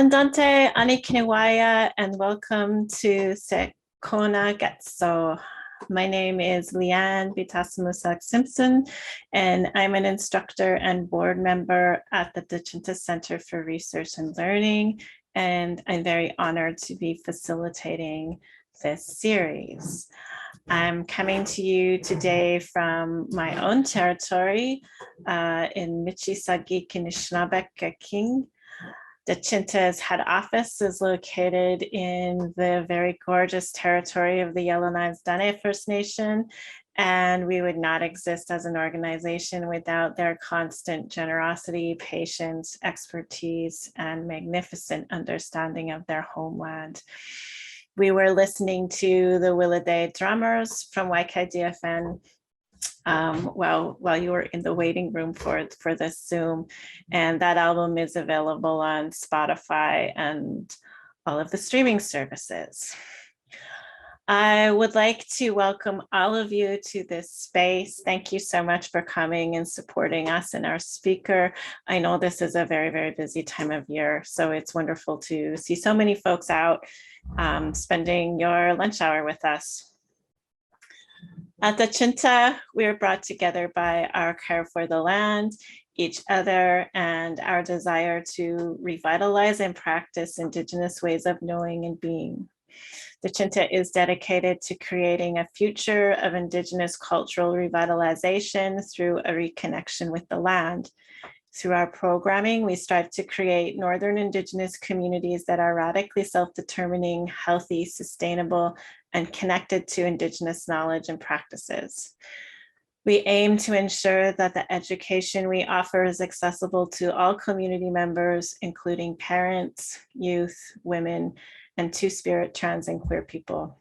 Andante, Anikinewaya, and welcome to Ts'eko Nàgeètso. My name is Leanne Betasamosake Simpson, and I'm an instructor and board member at the Dechinta Center for Research and Learning, and I'm very honored to be facilitating this series. I'm coming to you today from my own territory in Gwichyà Gwich'in. Dechinta's head office is located in the very gorgeous territory of the Yellowknives Dene First Nation, and we would not exist as an organization without their constant generosity, patience, expertise, and magnificent understanding of their homeland. We were listening to the Willowday Drummers from YKDFN while you were in the waiting room for this Zoom, and that album is available on Spotify and all of the streaming services. I would like to welcome all of you to this space. Thank you so much for coming and supporting us and our speaker. I know this is a very, very busy time of year, so it's wonderful to see so many folks out spending your lunch hour with us. At Dechinta, we are brought together by our care for the land, each other, and our desire to revitalize and practice Indigenous ways of knowing and being. Dechinta is dedicated to creating a future of Indigenous cultural revitalization through a reconnection with the land. Through our programming, we strive to create Northern Indigenous communities that are radically self-determining, healthy, sustainable, and connected to Indigenous knowledge and practices. We aim to ensure that the education we offer is accessible to all community members, including parents, youth, women, and two-spirit, trans, and queer people.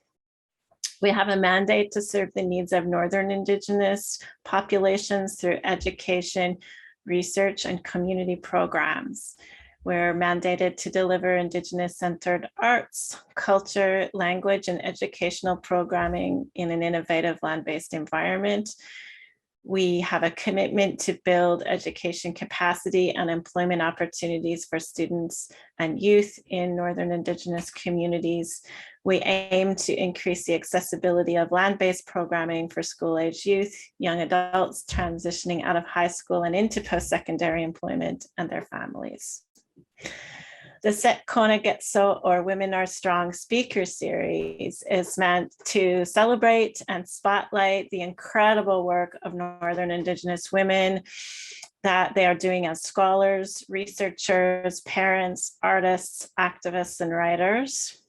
We have a mandate to serve the needs of Northern Indigenous populations through education, research, and community programs. We're mandated to deliver Indigenous-centered arts, culture, language, and educational programming in an innovative land-based environment. We have a commitment to build education capacity and employment opportunities for students and youth in Northern Indigenous communities. We aim to increase the accessibility of land-based programming for school-age youth, young adults transitioning out of high school and into post-secondary employment, and their families. The Ts'eko Nàgeètso, or Women Are Strong speaker series, is meant to celebrate and spotlight the incredible work of Northern Indigenous women that they are doing as scholars, researchers, parents, artists, activists, and writers.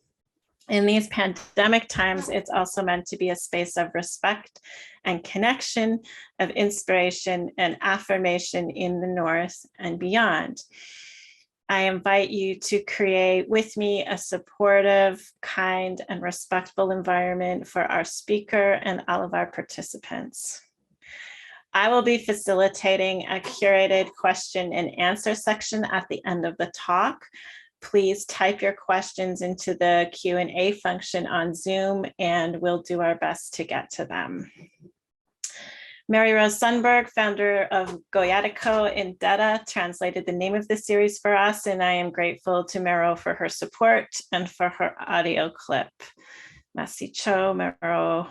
In these pandemic times, it's also meant to be a space of respect and connection, of inspiration and affirmation in the North and beyond. I invite you to create with me a supportive, kind, and respectful environment for our speaker and all of our participants. I will be facilitating a curated question and answer section at the end of the talk. Please type your questions into the Q&A function on Zoom, and we'll do our best to get to them. Mary Rose Sundberg, founder of Gwichyà Gwich'in in Deda, translated the name of the series for us, and I am grateful to Mero for her support and for her audio clip. Mahsi Choo, Mero.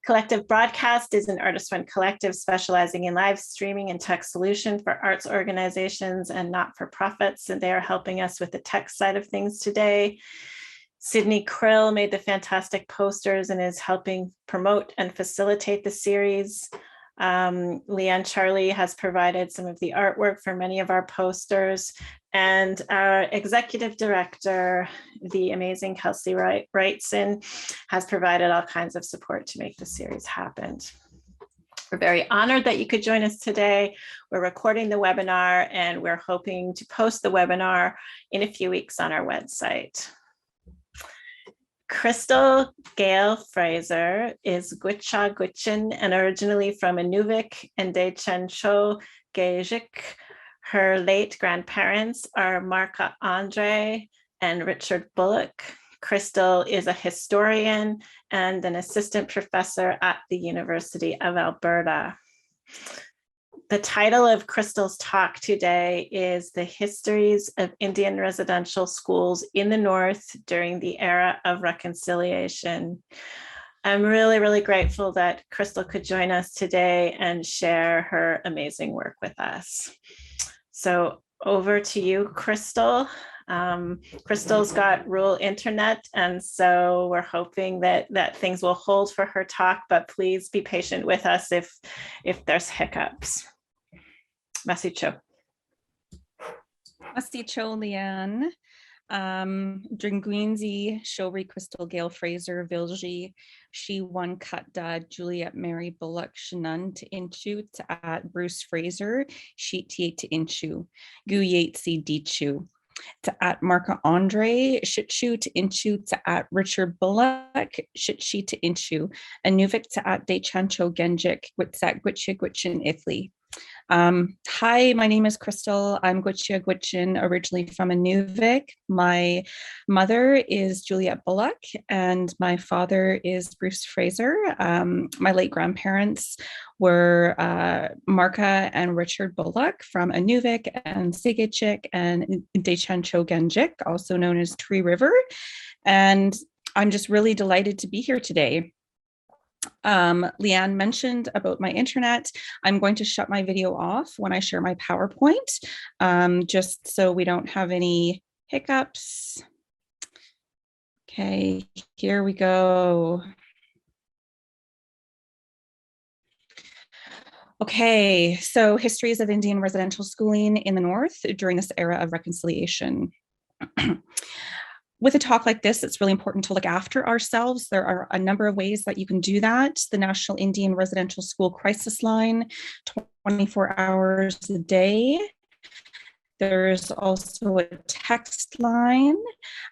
Collective Broadcast is an artist-run collective specializing in live streaming and tech solution for arts organizations and not-for-profits, and they are helping us with the tech side of things today. Sydney Krill made the fantastic posters and is helping promote and facilitate the series. Leanne Charlie has provided some of the artwork for many of our posters. And our executive director, the amazing Kelsey Wrightson, has provided all kinds of support to make the series happen. We're very honored that you could join us today. We're recording the webinar, and we're hoping to post the webinar in a few weeks on our website. Crystal Gail Fraser is Gwichyà Gwich'in and originally from Inuvik and Dachan Choo hnjik. Her late grandparents are Marka Andre and Richard Bullock. Crystal is a historian and an assistant professor at the University of Alberta. The title of Crystal's talk today is The Histories of Indian Residential Schools in the North During the Era of Reconciliation. I'm really, really grateful that Crystal could join us today and share her amazing work with us. So over to you, Crystal. Crystal's got rural internet, and so we're hoping that things will hold for her talk, but please be patient with us if there's hiccups. Mahsi Choo. Mahsi Choo, Leanne. Dringwinzi, Showri Crystal, Gail Fraser, Vilji, She One Kutta, Juliet Mary Bullock, Shanun to Inchu to at Bruce Fraser, Sheet Tiet to Inchu, Guyatsi Dichu. To at Marka Andre, Shitshu to Inchu to at Richard Bullock, Shitshi to Inchu, Inuvik to at Dachan hnjik, Gwichyà Gwich'in Ithli. Hi, my name is Crystal. I'm Gwichyà Gwich'in, originally from Inuvik. My mother is Juliet Bullock and my father is Bruce Fraser. My late grandparents were Marka and Richard Bullock from Inuvik and Sigachik and Dachan hnjik, also known as Tree River. And I'm just really delighted to be here today. Leanne mentioned about my internet. I'm going to shut my video off when I share my PowerPoint, just so we don't have any hiccups. Okay, here we go. Okay, so histories of Indian residential schooling in the North during this era of reconciliation. With a talk like this, it's really important to look after ourselves. There are a number of ways that you can do that. The National Indian Residential School Crisis Line, 24 hours a day. There's also a text line,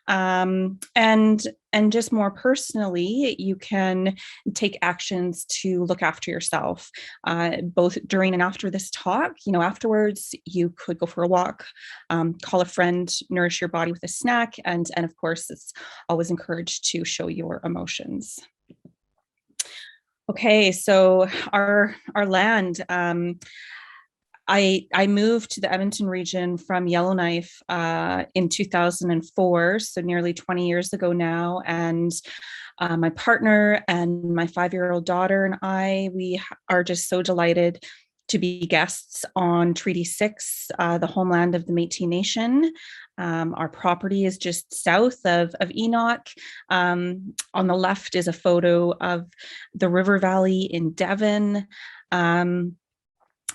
and just more personally, you can take actions to look after yourself, both during and after this talk. You know, afterwards, you could go for a walk, call a friend, nourish your body with a snack, and of course, it's always encouraged to show your emotions. Okay, so our land. I moved to the Edmonton region from Yellowknife in 2004, so nearly 20 years ago now. And my partner and my 5-year-old daughter and we are just so delighted to be guests on Treaty 6, the homeland of the Métis Nation. Our property is just south of Enoch. On the left is a photo of the river valley in Devon.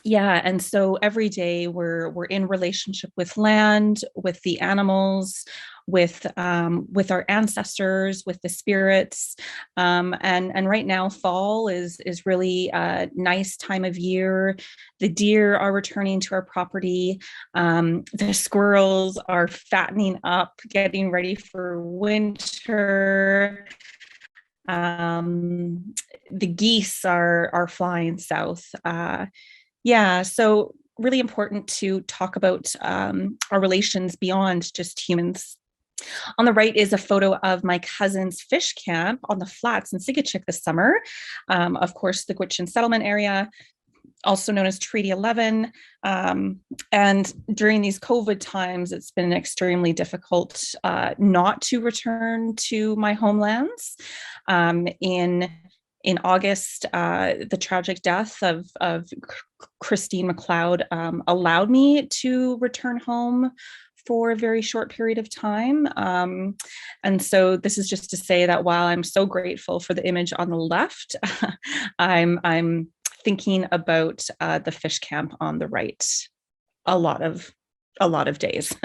Yeah, and so every day we're in relationship with land, with the animals, with our ancestors, with the spirits, and right now fall is really a nice time of year. The deer are returning to our property. The squirrels are fattening up, getting ready for winter. The geese are flying south. Yeah, so really important to talk about our relations beyond just humans. On the right is a photo of my cousin's fish camp on the flats in Sigachik this summer. Of course, the Gwich'in settlement area, also known as Treaty 11. And during these COVID times, it's been extremely difficult not to return to my homelands. In August, the tragic death of Christine McLeod allowed me to return home for a very short period of time. And so this is just to say that while I'm so grateful for the image on the left, I'm thinking about the fish camp on the right a lot of days.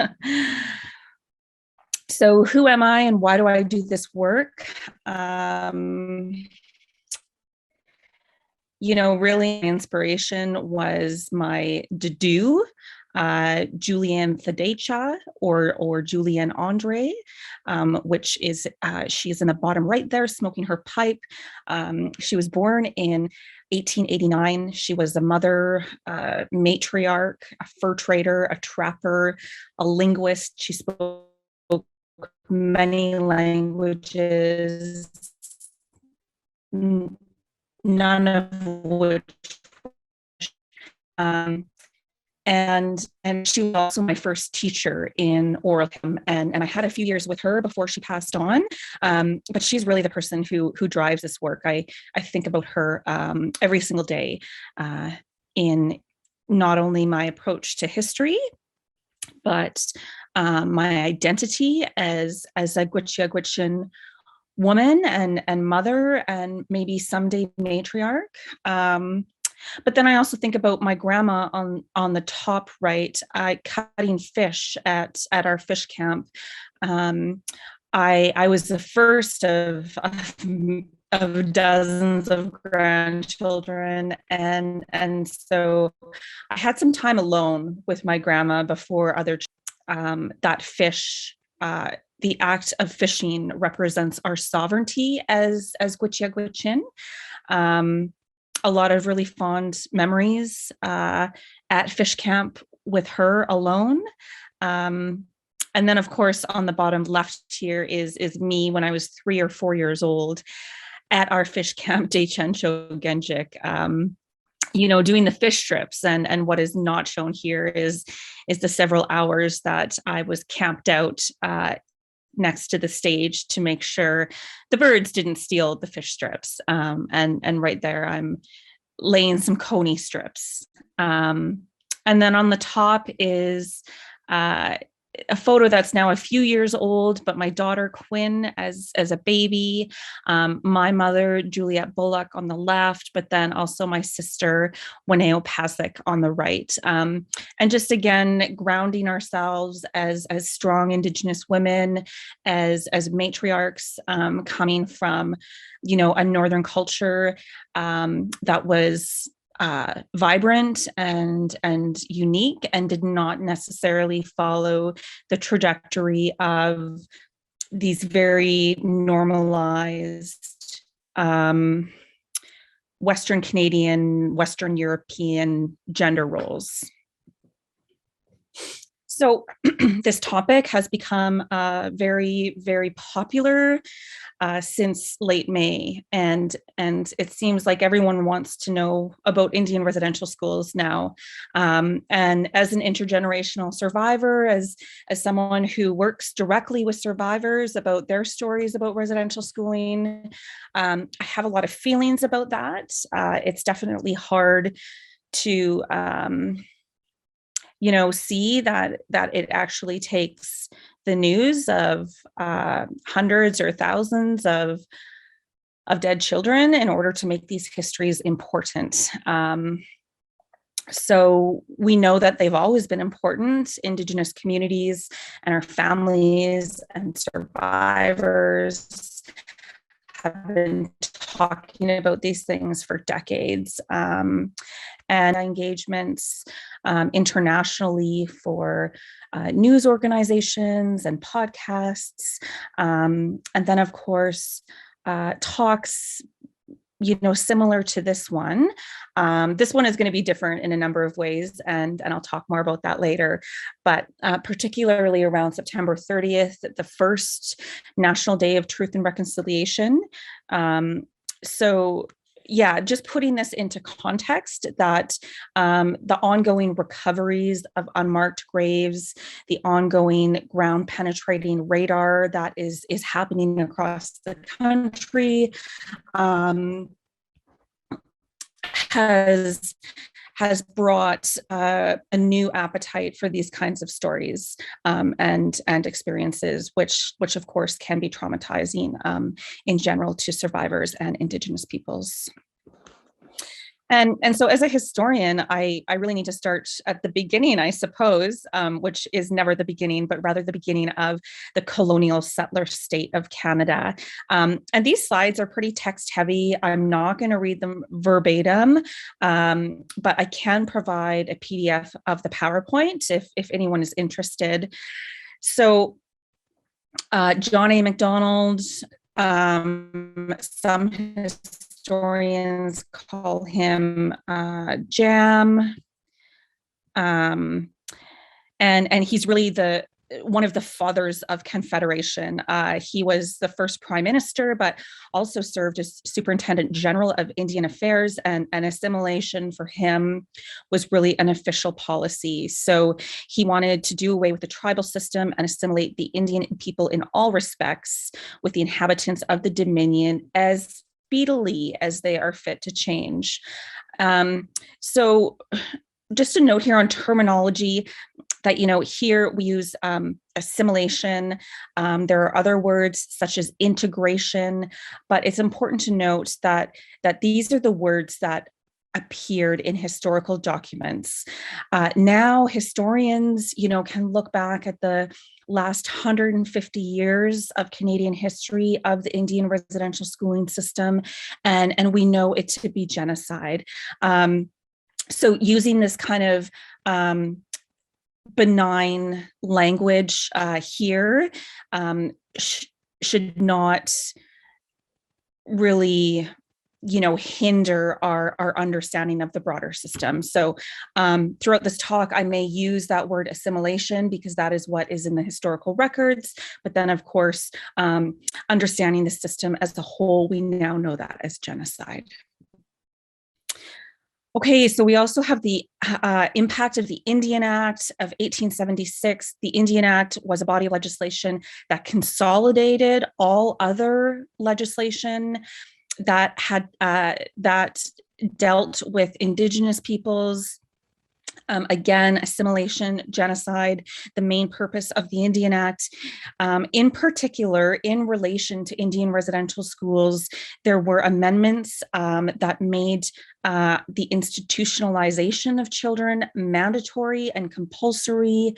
So who am I and why do I do this work? You know, really inspiration was my Dedu, Julianne Thadecha or Julianne Andre, which is, she's in the bottom right there smoking her pipe. She was born in 1889. She was a mother, matriarch, a fur trader, a trapper, a linguist. She spoke many languages, none of which And she was also my first teacher in oral and I had a few years with her before she passed on. But she's really the person who drives this work. I think about her every single day in not only my approach to history, but my identity as a Gwichyà Gwich'in woman and mother and maybe someday matriarch. But then I also think about my grandma on the top right, cutting fish at our fish camp. I was the first of dozens of grandchildren, and so I had some time alone with my grandma before other. That fish, the act of fishing represents our sovereignty as Gwichyà Gwich'in. A lot of really fond memories at fish camp with her alone. And then, of course, on the bottom left here is me when I was 3 or 4 years old at our fish camp, Dachan, Choo, hnjik, doing the fish strips. And what is not shown here is the several hours that I was camped out next to the stage to make sure the birds didn't steal the fish strips. And right there, I'm laying some coney strips. And then on the top is a photo that's now a few years old, but my daughter Quinn as a baby, my mother Juliet Bullock on the left, but then also my sister Wineo Pasek on the right. And just again, grounding ourselves as strong Indigenous women, as matriarchs, coming from, a Northern culture that was vibrant and unique and did not necessarily follow the trajectory of these very normalized Western Canadian, Western European gender roles. So this topic has become very, very popular since late May, and it seems like everyone wants to know about Indian residential schools now. And as an intergenerational survivor, as someone who works directly with survivors about their stories about residential schooling, I have a lot of feelings about that. It's definitely hard to see that it actually takes the news of hundreds or thousands of dead children in order to make these histories important. So we know that they've always been important. Indigenous communities and our families and survivors have been talking about these things for decades. And engagements internationally for news organizations and podcasts. And then, of course, talks, similar to this one. This one is going to be different in a number of ways, and I'll talk more about that later. But particularly around September 30th, the first National Day of Truth and Reconciliation. So yeah, just putting this into context that the ongoing recoveries of unmarked graves, the ongoing ground penetrating radar that is happening across the country has brought a new appetite for these kinds of stories and experiences, which of course can be traumatizing in general to survivors and Indigenous peoples. And so as a historian, I really need to start at the beginning, I suppose, which is never the beginning, but rather the beginning of the colonial settler state of Canada. And these slides are pretty text heavy. I'm not going to read them verbatim, but I can provide a PDF of the PowerPoint if anyone is interested. So John A. Macdonald, some historians call him Jam, and he's really the one of the fathers of Confederation. He was the first prime minister, but also served as superintendent general of Indian affairs, and assimilation for him was really an official policy. So he wanted to do away with the tribal system and assimilate the Indian people in all respects with the inhabitants of the Dominion as speedily as they are fit to change. So just a note here on terminology that, here we use assimilation. There are other words such as integration, but it's important to note that these are the words that appeared in historical documents. Now historians, can look back at the last 150 years of Canadian history of the Indian residential schooling system, and we know it to be genocide. So using this kind of benign language here should not really, hinder our understanding of the broader system. So throughout this talk, I may use that word assimilation because that is what is in the historical records. But then, of course, understanding the system as a whole, we now know that as genocide. Okay, so we also have the impact of the Indian Act of 1876. The Indian Act was a body of legislation that consolidated all other legislation that had that dealt with Indigenous peoples. Again, assimilation, genocide, the main purpose of the Indian Act. In particular, in relation to Indian residential schools, there were amendments that made the institutionalization of children mandatory and compulsory.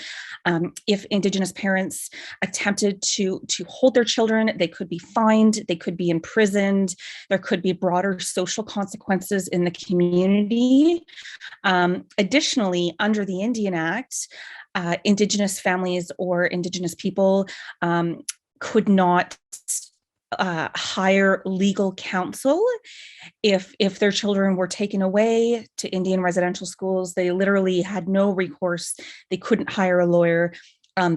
If Indigenous parents attempted to hold their children, they could be fined, they could be imprisoned, there could be broader social consequences in the community. Additionally, under the Indian Act, Indigenous families or Indigenous people could not hire legal counsel if their children were taken away to Indian residential schools. They literally had no recourse. They couldn't hire a lawyer.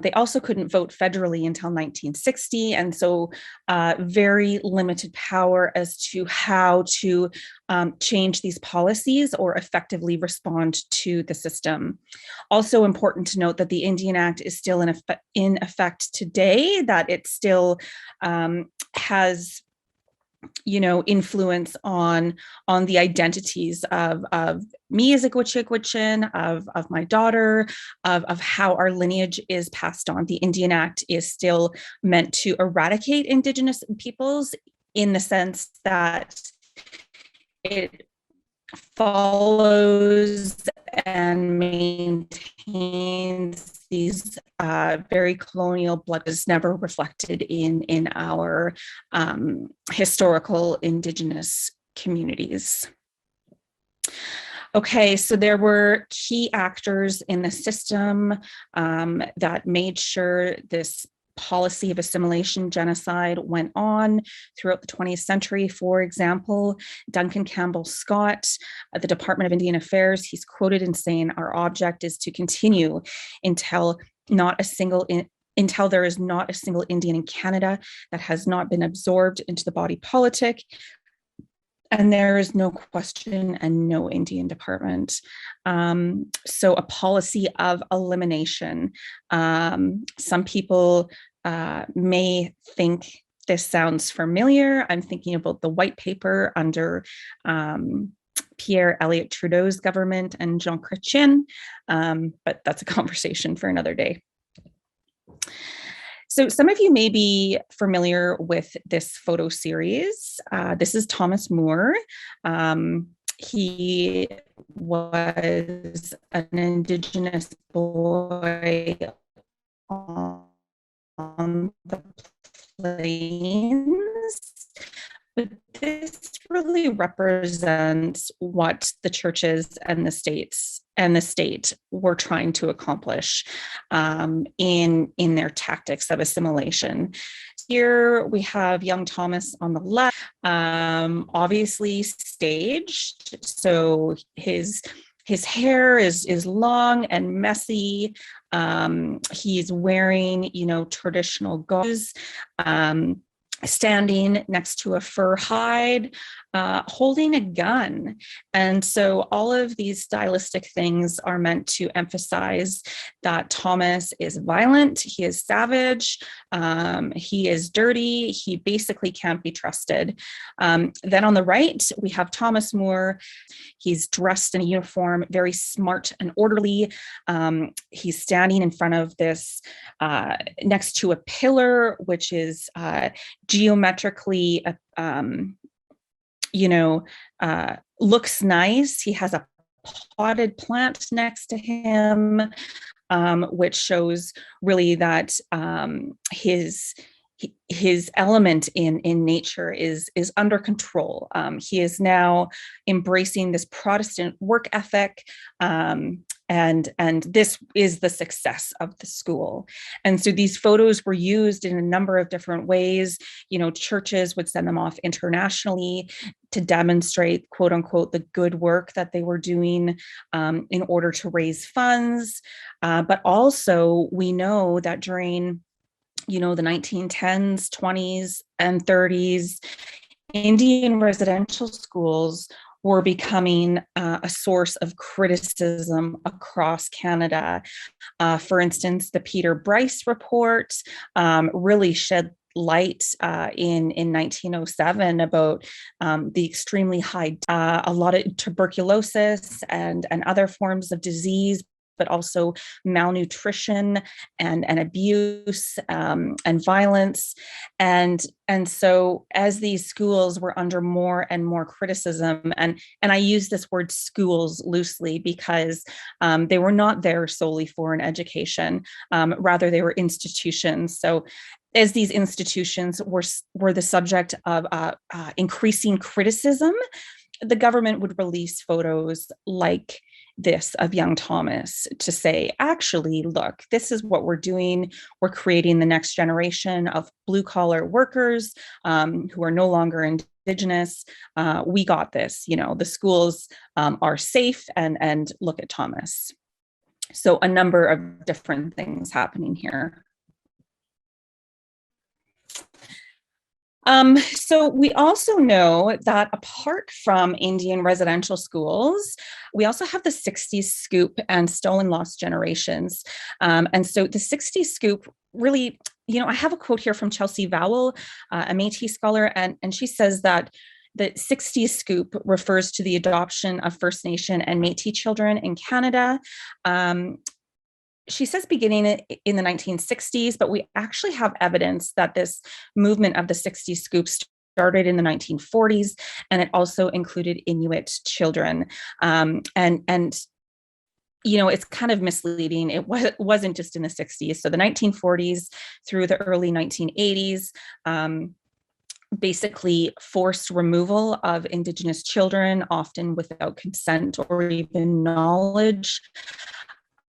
They also couldn't vote federally until 1960, and so very limited power as to how to change these policies or effectively respond to the system. Also important to note that the Indian Act is still in effect today, that it still has influence on the identities of me as a Gwichyà Gwich'in, of my daughter, of how our lineage is passed on. The Indian Act is still meant to eradicate Indigenous peoples in the sense that it follows and maintains these very colonial blood is never reflected in our historical Indigenous communities. Okay, so there were key actors in the system that made sure this policy of assimilation genocide went on throughout the 20th century. For example, Duncan Campbell Scott at the Department of Indian Affairs, he's quoted in saying, "Our object is to continue until there is not a single Indian in Canada that has not been absorbed into the body politic. And there is no question and no Indian department." So a policy of elimination. Some people may think this sounds familiar. I'm thinking about the white paper under Pierre Elliott Trudeau's government and Jean Chrétien, but that's a conversation for another day. So some of you may be familiar with this photo series. This is Thomas Moore. He was an Indigenous boy on the plains. But this really represents what the churches and the state were trying to accomplish in their tactics of assimilation. Here we have young Thomas on the left, obviously staged. So his his hair is long and messy. He's wearing, traditional gauze, standing next to a fur hide, holding a gun. And so all of these stylistic things are meant to emphasize that Thomas is violent, he is savage, he is dirty, he basically can't be trusted. Then on the right, we have Thomas More. He's dressed in a uniform, very smart and orderly. He's standing in front of this, next to a pillar, which is geometrically, looks nice. He has a potted plant next to him, which shows really that his element in nature is under control. He is now embracing this Protestant work ethic, and this is the success of the school. And so these photos were used in a number of different ways. Churches would send them off internationally to demonstrate, quote unquote, the good work that they were doing in order to raise funds. But also we know that during the 1910s, 20s, and 30s, Indian residential schools were becoming a source of criticism across Canada. For instance, the Peter Bryce report really shed light in 1907 about the extremely high, a lot of tuberculosis and other forms of disease, but also malnutrition and abuse and violence. And so as these schools were under more and more criticism, and I use this word schools loosely because they were not there solely for an education, rather they were institutions. So as these institutions were the subject of increasing criticism, the government would release photos like this of young Thomas to say, actually, look, this is what we're doing. We're creating the next generation of blue collar workers who are no longer Indigenous. We got this, the schools are safe, and look at Thomas. So a number of different things happening here. So we also know that apart from Indian residential schools, we also have the 60s scoop and stolen lost generations. And so the 60s scoop really, I have a quote here from Chelsea Vowell, a Métis scholar, and she says that the 60s scoop refers to the adoption of First Nation and Métis children in Canada. She says beginning in the 1960s, but we actually have evidence that this movement of the 60s scoop started in the 1940s, and it also included Inuit children. And it's kind of misleading. It wasn't just in the 60s. So the 1940s through the early 1980s, basically forced removal of Indigenous children, often without consent or even knowledge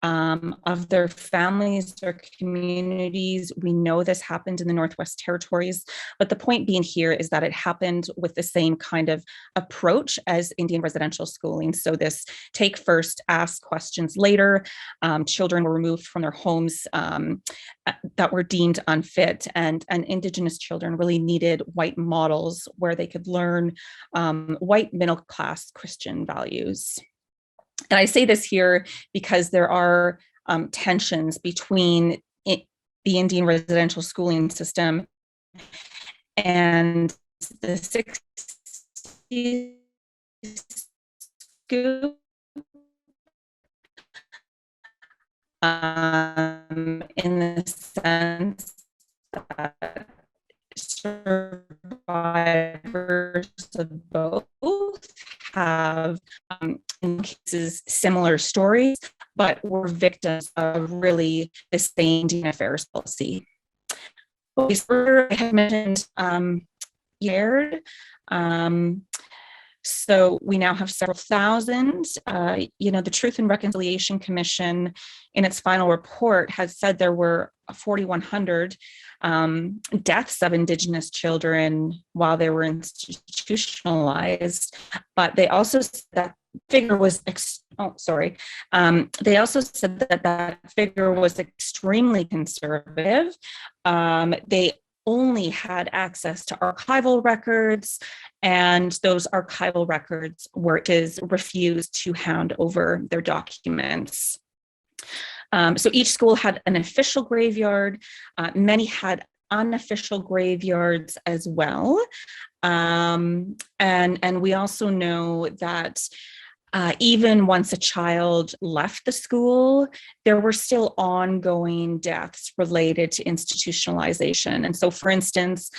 of their families or communities. We know this happened in the Northwest Territories, but the point being here is that it happened with the same kind of approach as Indian residential schooling. So this take first, ask questions later. Children were removed from their homes that were deemed unfit, and Indigenous children really needed white models where they could learn white middle-class Christian values. And I say this here because there are tensions between the Indian residential schooling system and the 60s scoop, in the sense that survivors of both have, in cases, similar stories, but were victims of really the same Indian affairs policy. I have mentioned so we now have several thousand. The Truth and Reconciliation Commission, in its final report, has said there were 4,100 deaths of Indigenous children while they were institutionalized. But they also said that figure was, they also said that that figure was extremely conservative. They only had access to archival records, and those archival records were refused to hand over their documents. So each school had an official graveyard. Many had unofficial graveyards as well. And we also know that even once a child left the school, there were still ongoing deaths related to institutionalization. And so, for instance,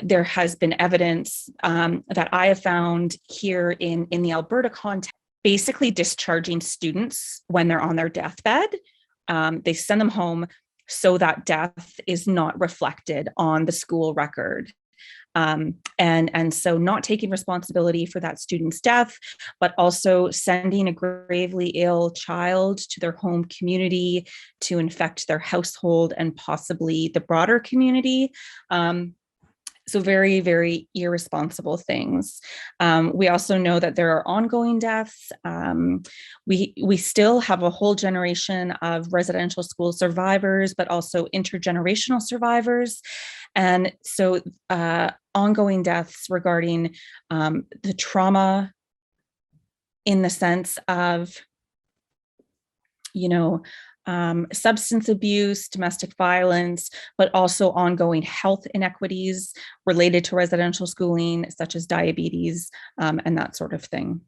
there has been evidence that I have found here in the Alberta context, basically discharging students when they're on their deathbed. They send them home so that death is not reflected on the school record. And so not taking responsibility for that student's death, but also sending a gravely ill child to their home community to infect their household and possibly the broader community. So very, very irresponsible things. We also know that there are ongoing deaths. We still have a whole generation of residential school survivors, but also intergenerational survivors. And so ongoing deaths regarding the trauma in the sense of, substance abuse, domestic violence, but also ongoing health inequities related to residential schooling, such as diabetes and that sort of thing.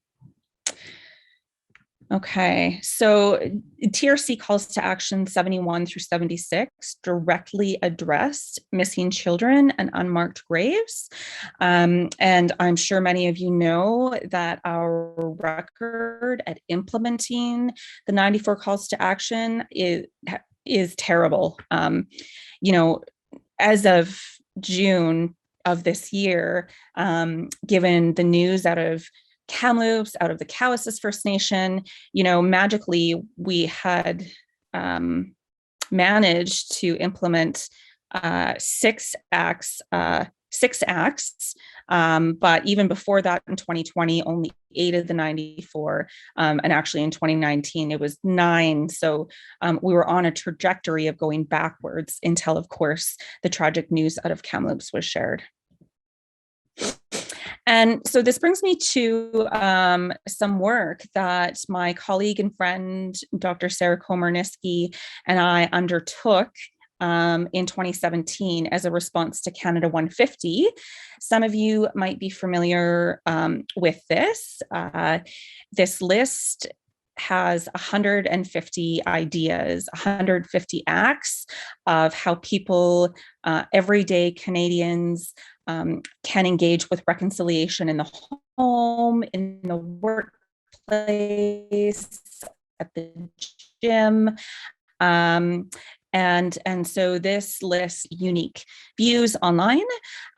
Okay, so TRC calls to action 71 through 76 directly addressed missing children and unmarked graves. And I'm sure many of you know that our record at implementing the 94 calls to action is terrible. As of June of this year, given the news out of Kamloops, out of the Cowessess First Nation, magically we had managed to implement 6 acts, but even before that in 2020, only 8 of the 94, and actually in 2019, it was 9. So we were on a trajectory of going backwards until, of course, the tragic news out of Kamloops was shared. And so this brings me to some work that my colleague and friend, Dr. Sarah Komarniski, and I undertook in 2017 as a response to Canada 150. Some of you might be familiar with this. This list has 150 ideas, 150 acts of how people, everyday Canadians, can engage with reconciliation in the home, in the workplace, at the gym. And so this lists unique views online.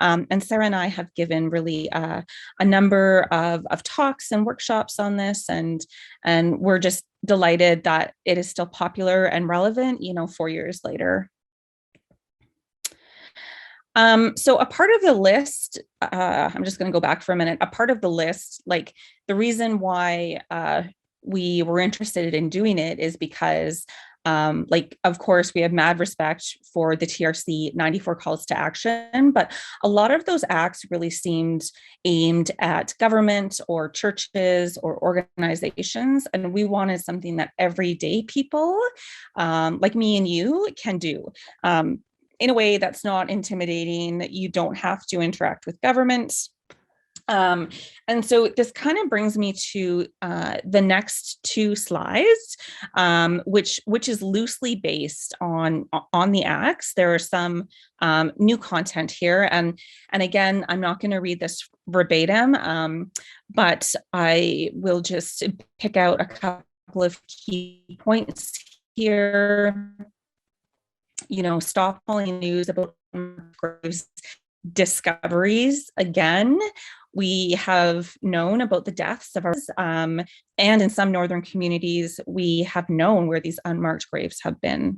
And Sarah and I have given really a number of talks and workshops on this. And we're just delighted that it is still popular and relevant, 4 years later. So a part of the list, I'm just going to go back for a minute. A part of the list, like the reason why we were interested in doing it is because, of course, we have mad respect for the TRC 94 calls to action, but a lot of those acts really seemed aimed at government or churches or organizations. And we wanted something that everyday people like me and you can do. In a way that's not intimidating, that you don't have to interact with governments. And so this kind of brings me to the next 2 slides, which is loosely based on the acts. There are some new content here. And again, I'm not going to read this verbatim, but I will just pick out a couple of key points here. Stop calling news about discoveries. Again, we have known about the deaths of our, and in some northern communities, we have known where these unmarked graves have been.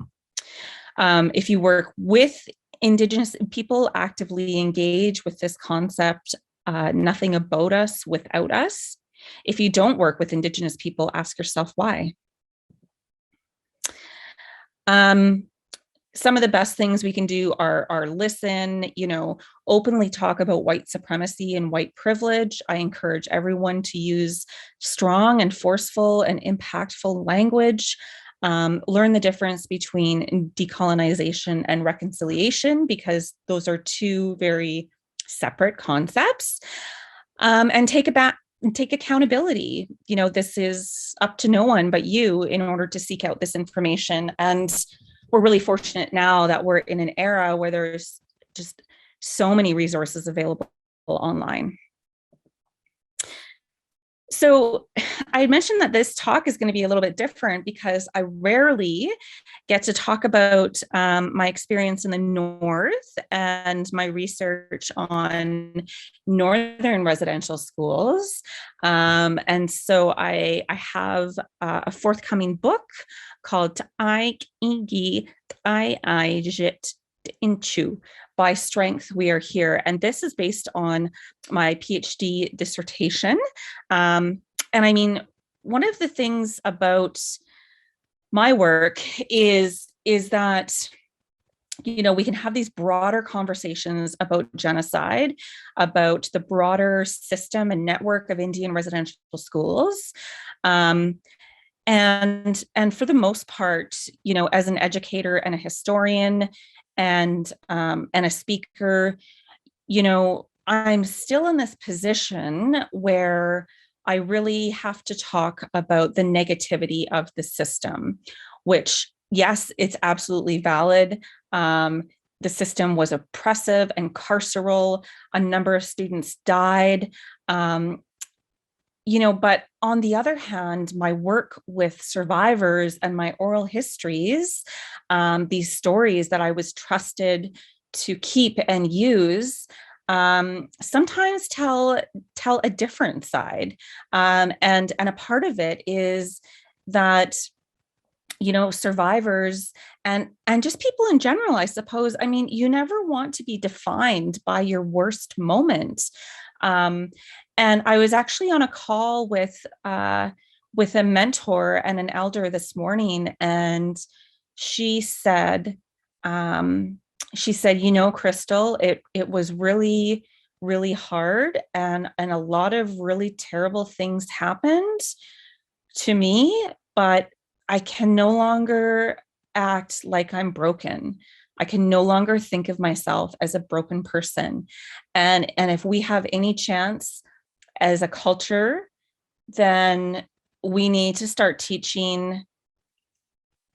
If you work with Indigenous people, actively engage with this concept, nothing about us without us. If you don't work with Indigenous people, ask yourself why. Some of the best things we can do are listen, openly talk about white supremacy and white privilege. I encourage everyone to use strong and forceful and impactful language. Learn the difference between decolonization and reconciliation, because those are two very separate concepts. And take accountability. This is up to no one but you in order to seek out this information. And we're really fortunate now that we're in an era where there's just so many resources available online. So I mentioned that this talk is going to be a little bit different because I rarely get to talk about my experience in the North and my research on Northern residential schools. And so I have a forthcoming book called Ts'eko Nàgeètso in Choo, By Strength We Are Here. And this is based on my PhD dissertation. And I mean, one of the things about my work is that, we can have these broader conversations about genocide, about the broader system and network of Indian residential schools. And for the most part, as an educator and a historian and a speaker, I'm still in this position where I really have to talk about the negativity of the system, which, yes, it's absolutely valid. The system was oppressive and carceral. A number of students died. But on the other hand, my work with survivors and my oral histories, these stories that I was trusted to keep and use, sometimes tell a different side. And a part of it is that, survivors and just people in general, I suppose, you never want to be defined by your worst moment. And I was actually on a call with a mentor and an elder this morning, and she said, Crystal, it was really, really hard, and a lot of really terrible things happened to me, but I can no longer act like I'm broken. I can no longer think of myself as a broken person. And if we have any chance as a culture, then we need to start teaching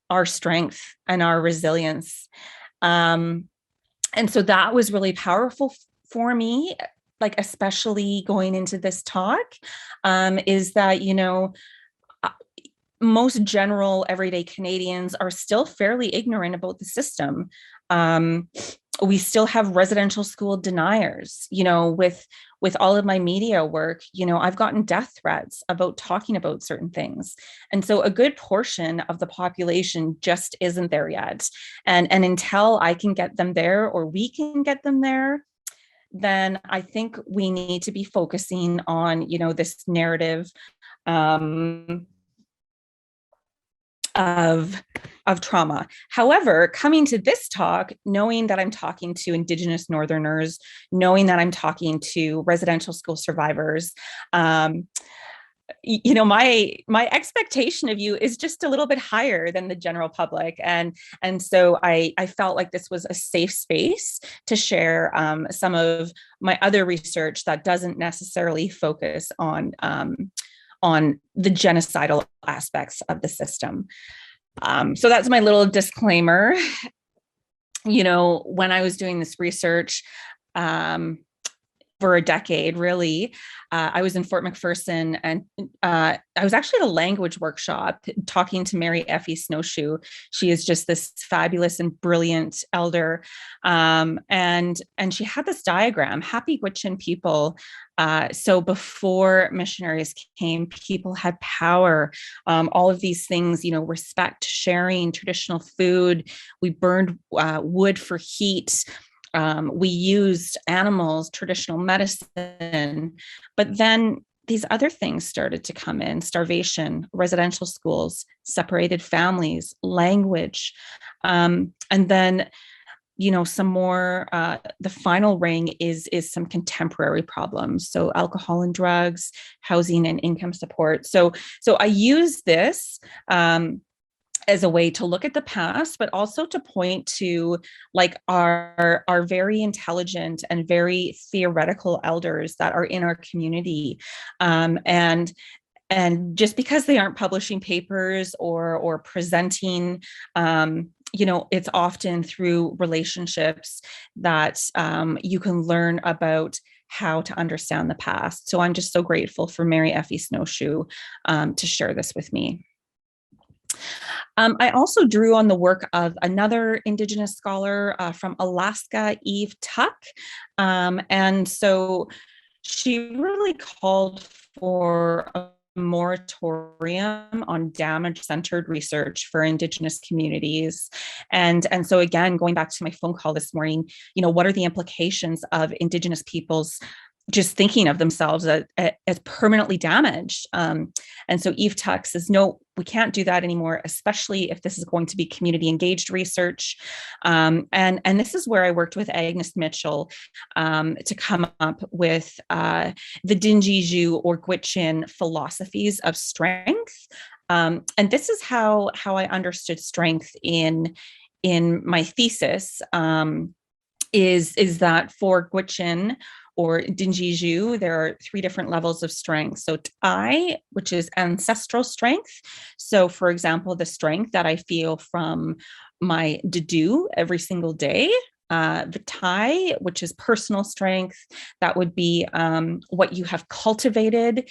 our strength and our resilience. And so that was really powerful for me, like especially going into this talk, is that, most general everyday Canadians are still fairly ignorant about the system. We still have residential school deniers, with all of my media work, I've gotten death threats about talking about certain things. And so a good portion of the population just isn't there yet. And until I can get them there, or we can get them there, then I think we need to be focusing on, this narrative of trauma. However, coming to this talk, knowing that I'm talking to Indigenous Northerners, knowing that I'm talking to residential school survivors, my expectation of you is just a little bit higher than the general public. And so I felt like this was a safe space to share some of my other research that doesn't necessarily focus on the genocidal aspects of the system. So that's my little disclaimer. When I was doing this research for a decade, really, I was in Fort McPherson, and I was actually at a language workshop talking to Mary Effie Snowshoe. She is just this fabulous and brilliant elder. And she had this diagram, happy Gwich'in people. So before missionaries came, people had power, all of these things, respect, sharing, traditional food. We burned wood for heat. We used animals, traditional medicine, but then these other things started to come in: starvation, residential schools, separated families, language, and then some more. The final ring is some contemporary problems, so alcohol and drugs, housing and income support. So I use this as a way to look at the past, but also to point to like our very intelligent and very theoretical elders that are in our community, and just because they aren't publishing papers or presenting, it's often through relationships that you can learn about how to understand the past. So I'm just so grateful for Mary Effie Snowshoe to share this with me. I also drew on the work of another Indigenous scholar from Alaska, Eve Tuck. And so she really called for a moratorium on damage-centered research for Indigenous communities. And so again, going back to my phone call this morning, what are the implications of Indigenous peoples just thinking of themselves as permanently damaged? And so Eve Tuck says, no, we can't do that anymore, especially if this is going to be community engaged research. And this is where I worked with Agnes Mitchell to come up with the Dinja, Zhuh, or Gwich'in philosophies of strength. And this is how I understood strength in my thesis, is that for Gwich'in, or Dinja Zhuh, there are 3 different levels of strength. So Tai, which is ancestral strength. So for example, the strength that I feel from my Dedu every single day. The Tai, which is personal strength, that would be what you have cultivated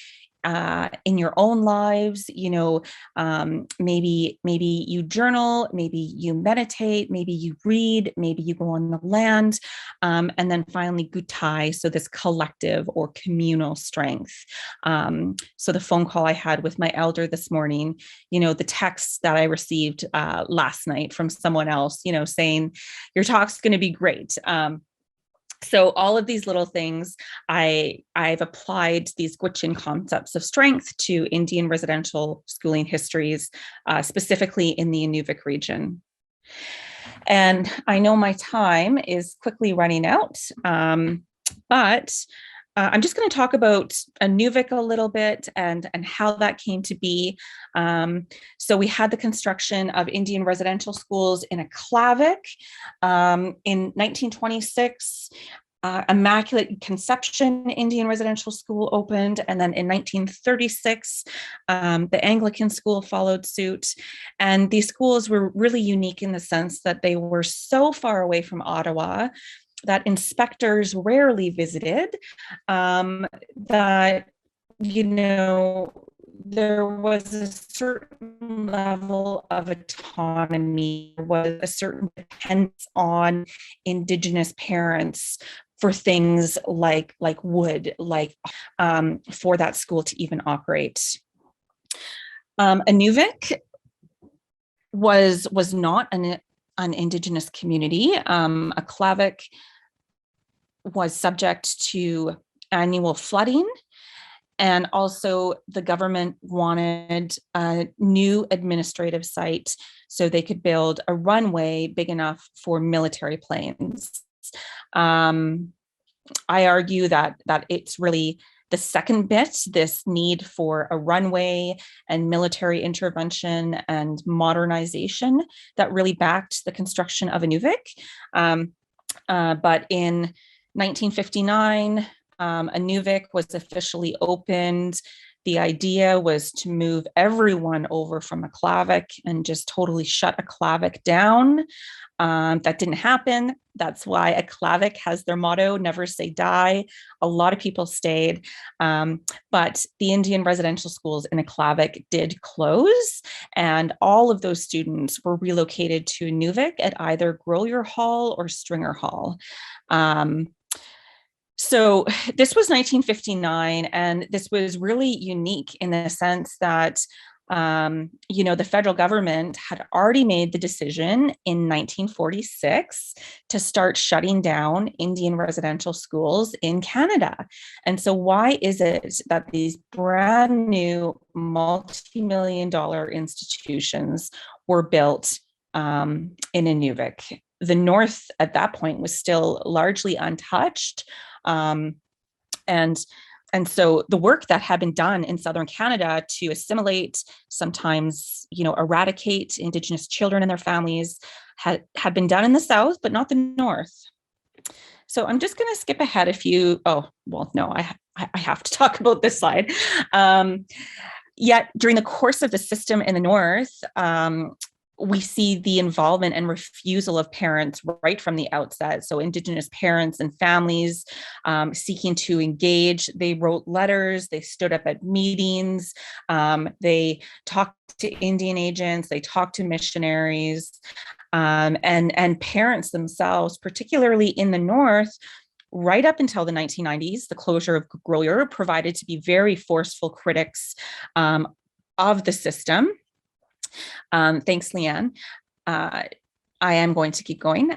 in your own lives. Maybe you journal, maybe you meditate, maybe you read, maybe you go on the land, and then finally Gutai, so this collective or communal strength. So the phone call I had with my elder this morning, the text that I received last night from someone else, saying your talk's going to be great. So all of these little things, I've applied these Gwich'in concepts of strength to Indian residential schooling histories, specifically in the Inuvik region. And I know my time is quickly running out, but I'm just going to talk about Inuvik a little bit and how that came to be. So we had the construction of Indian residential schools in Aklavik in 1926. Immaculate Conception Indian Residential School opened, and then in 1936, the Anglican school followed suit. And these schools were really unique in the sense that they were so far away from Ottawa that inspectors rarely visited, that, there was a certain level of autonomy, there was a certain dependence on Indigenous parents for things like wood, for that school to even operate. Inuvik was not an Indigenous community. Aklavik was subject to annual flooding, and also the government wanted a new administrative site so they could build a runway big enough for military planes. I argue that it's really the second bit, this need for a runway and military intervention and modernization, that really backed the construction of Inuvik. But in 1959, Inuvik was officially opened. The idea was to move everyone over from Aklavik and just totally shut Aklavik down. That didn't happen. That's why Aklavik has their motto, never say die. A lot of people stayed, but the Indian residential schools in Aklavik did close, and all of those students were relocated to Inuvik at either Grolier Hall or Stringer Hall. So this was 1959, and this was really unique in the sense that The federal government had already made the decision in 1946 to start shutting down Indian residential schools in Canada. And so why is it that these brand new multi-million-dollar institutions were built in Inuvik? The North at that point was still largely untouched. And so the work that had been done in Southern Canada to assimilate, sometimes, eradicate Indigenous children and their families had been done in the South, but not the North. So I'm just going to skip ahead I have to talk about this slide. Yet during the course of the system in the North, we see the involvement and refusal of parents right from the outset. So Indigenous parents and families seeking to engage, they wrote letters, they stood up at meetings, they talked to Indian agents, they talked to missionaries, and parents themselves, particularly in the North, right up until the 1990s, the closure of Gwichyà provided to be very forceful critics of the system. Thanks, Leanne. I am going to keep going.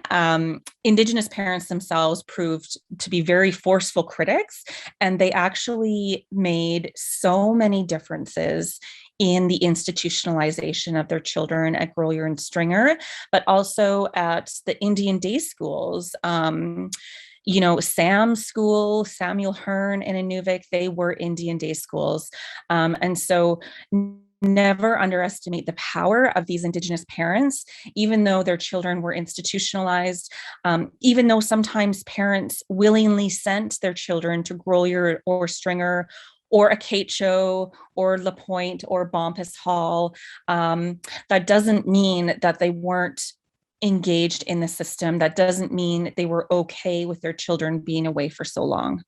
Indigenous parents themselves proved to be very forceful critics, and they actually made so many differences in the institutionalization of their children at Gwichyà and Stringer, but also at the Indian day schools. Sam's school, Samuel Hearn and Inuvik, they were Indian day schools. And so never underestimate the power of these Indigenous parents, even though their children were institutionalized, even though sometimes parents willingly sent their children to Gwichyà or Stringer or Nàgeètso or La Pointe or Bompus Hall. That doesn't mean that they weren't engaged in the system. That doesn't mean they were okay with their children being away for so long.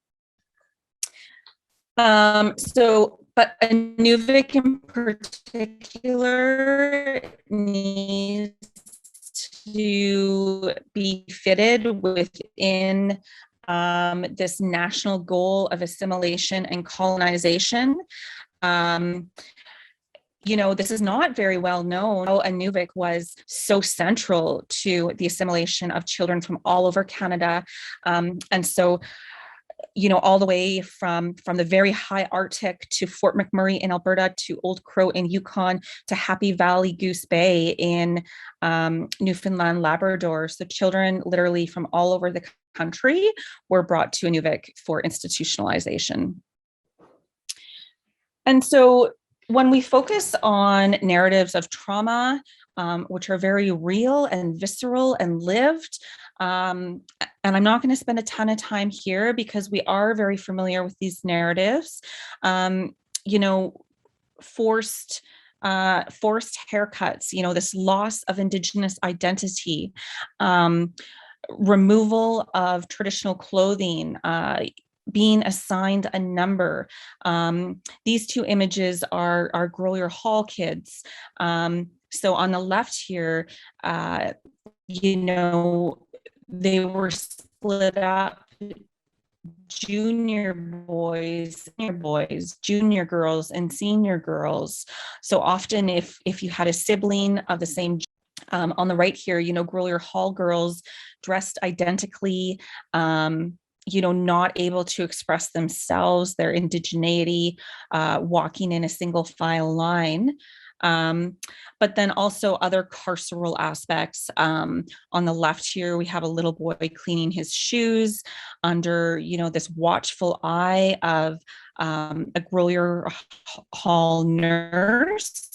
But Inuvik in particular needs to be fitted within this national goal of assimilation and colonization. This is not very well known how Inuvik was so central to the assimilation of children from all over Canada. And so, all the way from the very high Arctic to Fort McMurray in Alberta, to Old Crow in Yukon, to Happy Valley Goose Bay in Newfoundland, Labrador. So children literally from all over the country were brought to Inuvik for institutionalization. And so when we focus on narratives of trauma, which are very real and visceral and lived, and I'm not going to spend a ton of time here because we are very familiar with these narratives, forced haircuts, this loss of Indigenous identity, removal of traditional clothing, being assigned a number. These two images are Gwichyà Hall kids. So on the left here, they were split up: junior boys, junior girls, and senior girls. So often if you had a sibling of the same, on the right here, Gwichyà Hall girls dressed identically, not able to express themselves, their indigeneity, walking in a single file line. But then also other carceral aspects. On the left here, we have a little boy cleaning his shoes under, this watchful eye of a Gwichyà Hall nurse.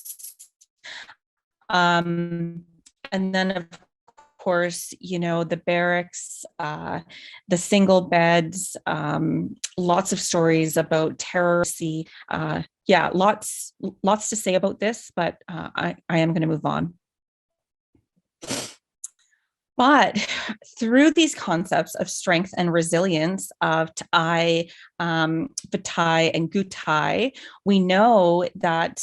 And then, of course, the barracks, the single beds, lots of stories about terror. Lots to say about this, but I am going to move on. But through these concepts of strength and resilience of T'ai, V'tai, and Gutai, we know that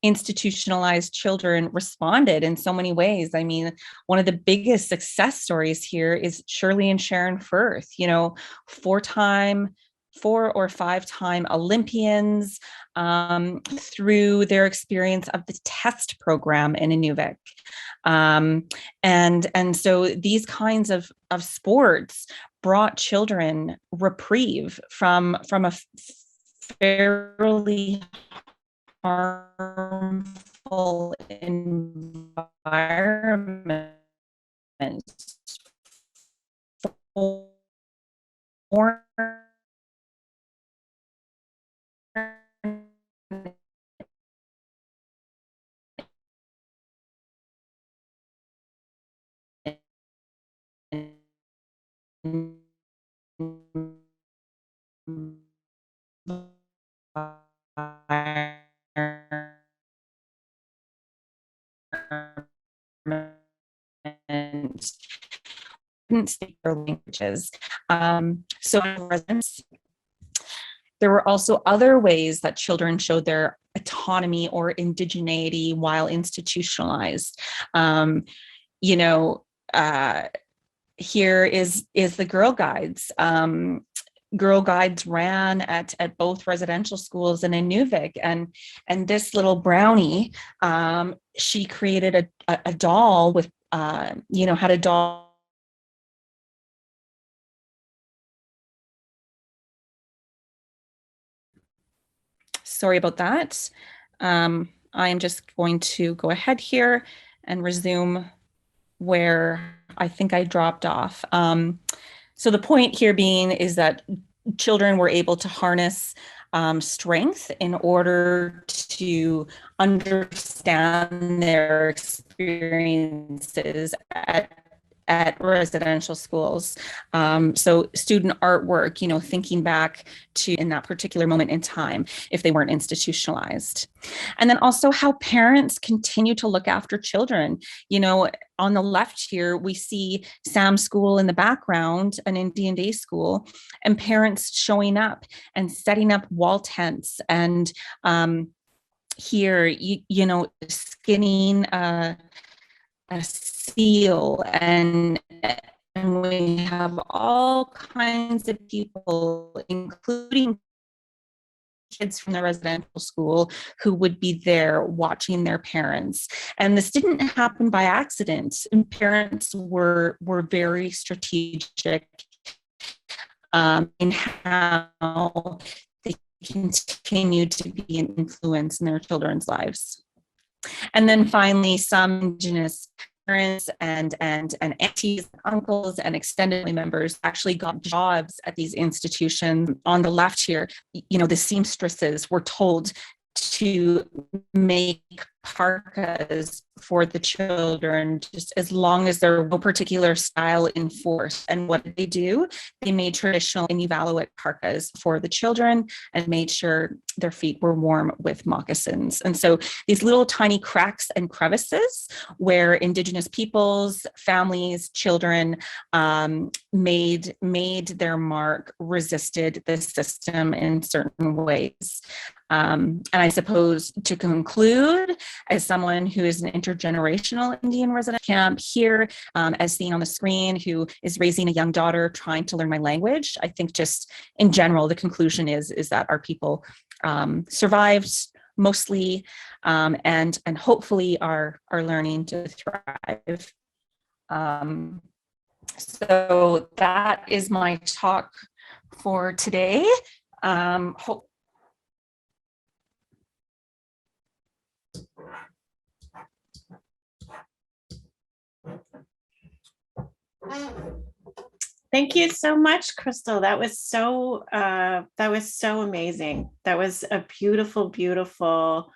institutionalized children responded in so many ways. I mean, one of the biggest success stories here is Shirley and Sharon Firth, 4-time 4 or 5-time Olympians through their experience of the test program in Inuvik. And so these kinds of sports brought children reprieve from a fairly harmful environment for couldn't speak their languages. So there were also other ways that children showed their autonomy or indigeneity while institutionalized. Here is the Girl Guides. Girl Guides ran at both residential schools in Inuvik, and this little brownie, she created a doll with, had a doll. Sorry about that. I'm just going to go ahead here and resume where I think I dropped off. So the point here being is that children were able to harness strength in order to understand their experiences at residential schools. So student artwork, thinking back to in that particular moment in time, if they weren't institutionalized. And then also how parents continue to look after children. On the left here, we see Sam's school in the background, an Indian day school, and parents showing up and setting up wall tents. And here, skinning a seal, and we have all kinds of people, including kids from the residential school, who would be there watching their parents. And this didn't happen by accident. Parents were very strategic in how they continue to be an influence in their children's lives. And then finally, some Indigenous parents and aunties, and uncles, and extended family members actually got jobs at these institutions. On the left here, the seamstresses were told to make parkas for the children, just as long as there were no particular style enforced. And what did they do? They made traditional Inuvialuit parkas for the children and made sure their feet were warm with moccasins. And so these little tiny cracks and crevices where Indigenous peoples, families, children made their mark, resisted the system in certain ways. And I suppose to conclude, as someone who is an intergenerational Indian resident camp here, as seen on the screen, who is raising a young daughter trying to learn my language, I think just in general, the conclusion is that our people survived mostly, and hopefully are learning to thrive. So that is my talk for today. Thank you so much, Crystal. That was so amazing. That was a beautiful, beautiful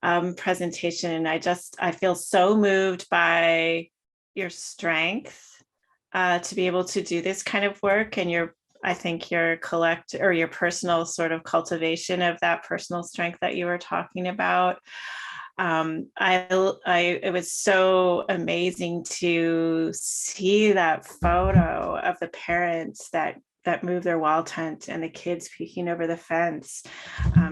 presentation. I feel so moved by your strength to be able to do this kind of work, and I think your personal sort of cultivation of that personal strength that you were talking about. It was so amazing to see that photo of the parents that move their wall tent and the kids peeking over the fence,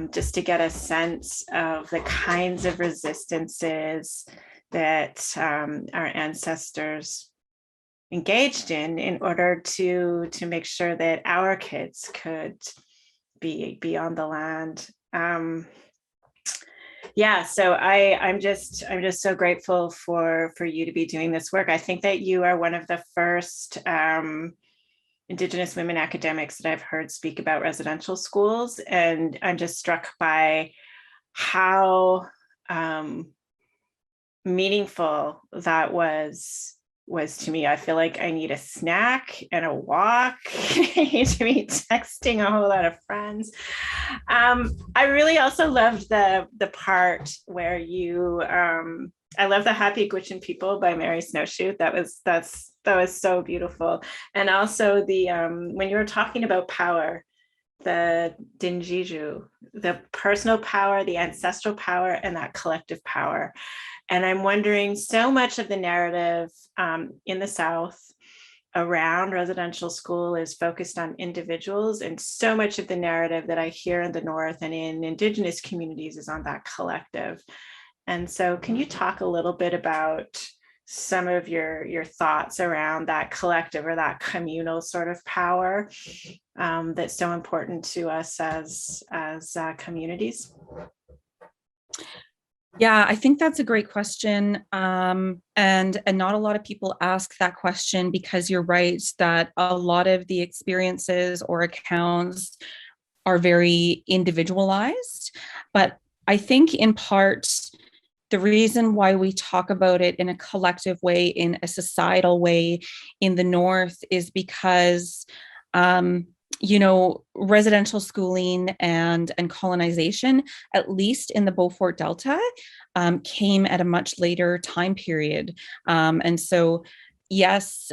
just to get a sense of the kinds of resistances that our ancestors engaged in order to make sure that our kids could be on the land. Yeah, so I'm just so grateful for you to be doing this work. I think that you are one of the first Indigenous women academics that I've heard speak about residential schools, and I'm just struck by how meaningful that was to me. I feel like I need a snack and a walk. I need to be texting a whole lot of friends. I really also loved the part where you I love the Happy Gwich'in People by Mary Snowshoe. That was so beautiful. And also the when you were talking about power, the Dinja, the personal power, the ancestral power, and that collective power. And I'm wondering, so much of the narrative in the South around residential school is focused on individuals, and so much of the narrative that I hear in the North and in Indigenous communities is on that collective. And so can you talk a little bit about some of your thoughts around that collective or that communal sort of power that's so important to us as communities? Yeah, I think that's a great question. And not a lot of people ask that question, because you're right that a lot of the experiences or accounts are very individualized. But I think in part, the reason why we talk about it in a collective way, in a societal way in the North, is because residential schooling and colonization, at least in the Beaufort Delta, came at a much later time period. And so, yes,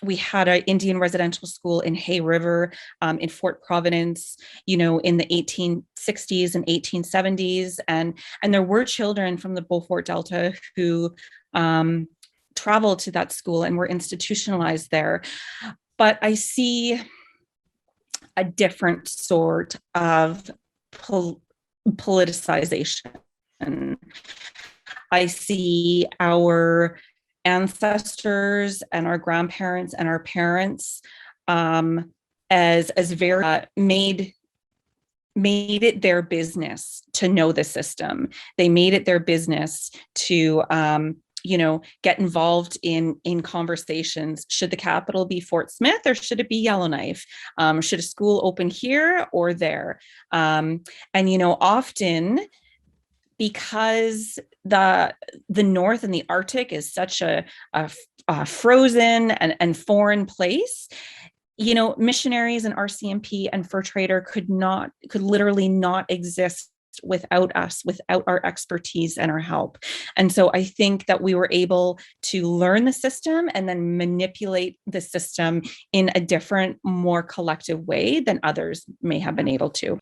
we had an Indian residential school in Hay River, in Fort Providence, in the 1860s and 1870s. And there were children from the Beaufort Delta who traveled to that school and were institutionalized there. But I see a different sort of politicization. I see our ancestors and our grandparents and our parents as very made it their business to know the system. They made it their business to get involved in conversations. Should the capital be Fort Smith or should it be Yellowknife? Should a school open here or there? And often, because the North and the Arctic is such a frozen and foreign place, missionaries and RCMP and fur trader could literally not exist without us, without our expertise and our help. And so I think that we were able to learn the system and then manipulate the system in a different, more collective way than others may have been able to.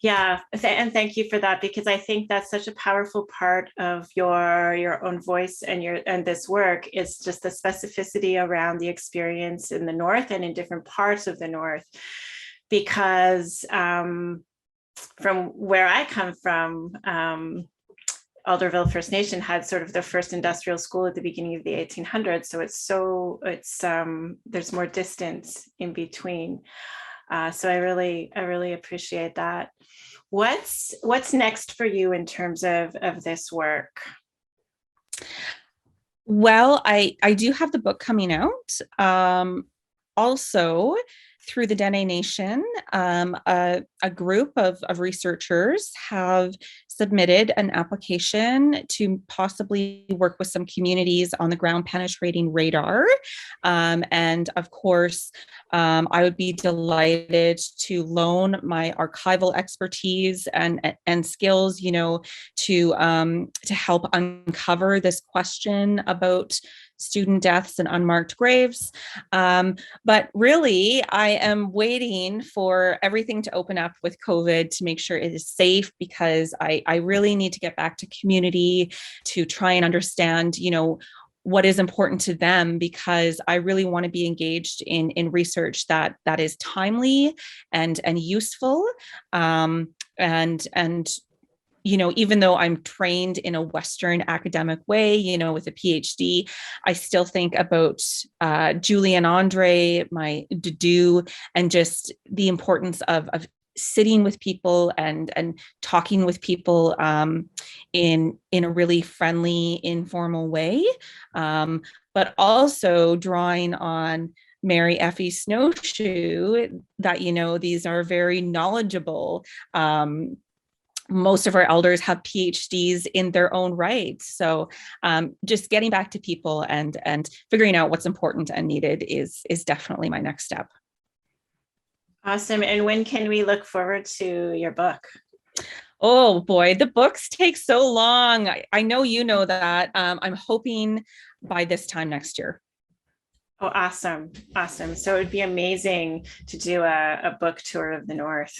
Yeah, and thank you for that, because I think that's such a powerful part of your own voice and this work is just the specificity around the experience in the North and in different parts of the North. Because from where I come from, Alderville First Nation had sort of the first industrial school at the beginning of the 1800s. So there's more distance in between. So I really appreciate that. What's next for you in terms of this work? Well, I do have the book coming out. Also, through the Dene Nation, a group of researchers have submitted an application to possibly work with some communities on the ground penetrating radar. And of course, I would be delighted to loan my archival expertise and skills, to help uncover this question about student deaths and unmarked graves. But really, I am waiting for everything to open up with COVID to make sure it is safe, because I really need to get back to community to try and understand, what is important to them, because I really want to be engaged in research that is timely and useful, and even though I'm trained in a Western academic way, with a PhD, I still think about Julie and Andre, my Dudu, and just the importance of sitting with people and talking with people in a really friendly, informal way, but also drawing on Mary Effie Snowshoe that, these are very knowledgeable. Most of our elders have PhDs in their own right. So just getting back to people and figuring out what's important and needed is definitely my next step. Awesome. And when can we look forward to your book? Oh boy, the books take so long. I know you know that. I'm hoping by this time next year. Oh, awesome. Awesome. So it would be amazing to do a book tour of the North.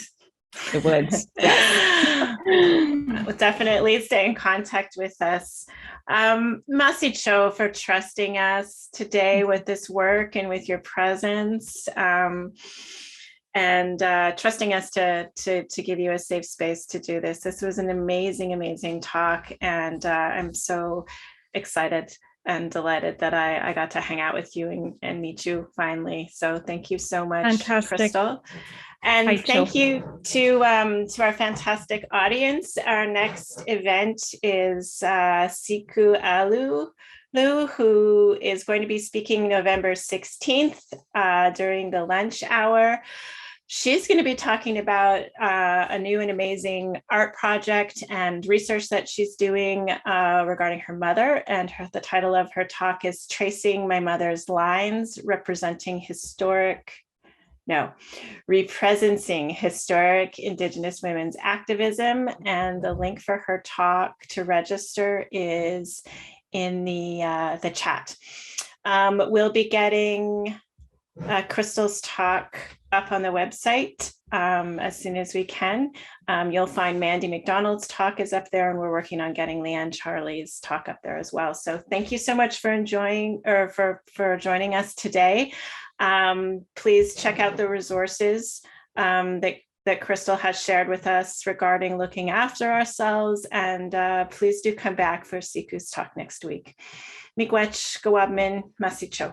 It would. Yes. We'll definitely stay in contact with us. Mahsi Choo, for trusting us today with this work and with your presence, and trusting us to give you a safe space to do this. This was an amazing, amazing talk, and I'm so excited and delighted that I got to hang out with you and meet you finally. So thank you so much, Fantastic. Crystal. And thank you to our fantastic audience. Our next event is Ts'eko Nàgeètso, who is going to be speaking November 16th during the lunch hour. She's going to be talking about a new and amazing art project and research that she's doing regarding her mother. And the title of her talk is Tracing My Mother's Lines, Representing Historic Indigenous women's activism. And the link for her talk to register is in the chat. We'll be getting Crystal's talk up on the website as soon as we can. You'll find Mandy McDonald's talk is up there, and we're working on getting Leanne Charlie's talk up there as well. So thank you so much for joining us today. Please check out the resources that Crystal has shared with us regarding looking after ourselves, and please do come back for Ts'eko's talk next week. Miigwech, Gawabmin, Mahsi Choo.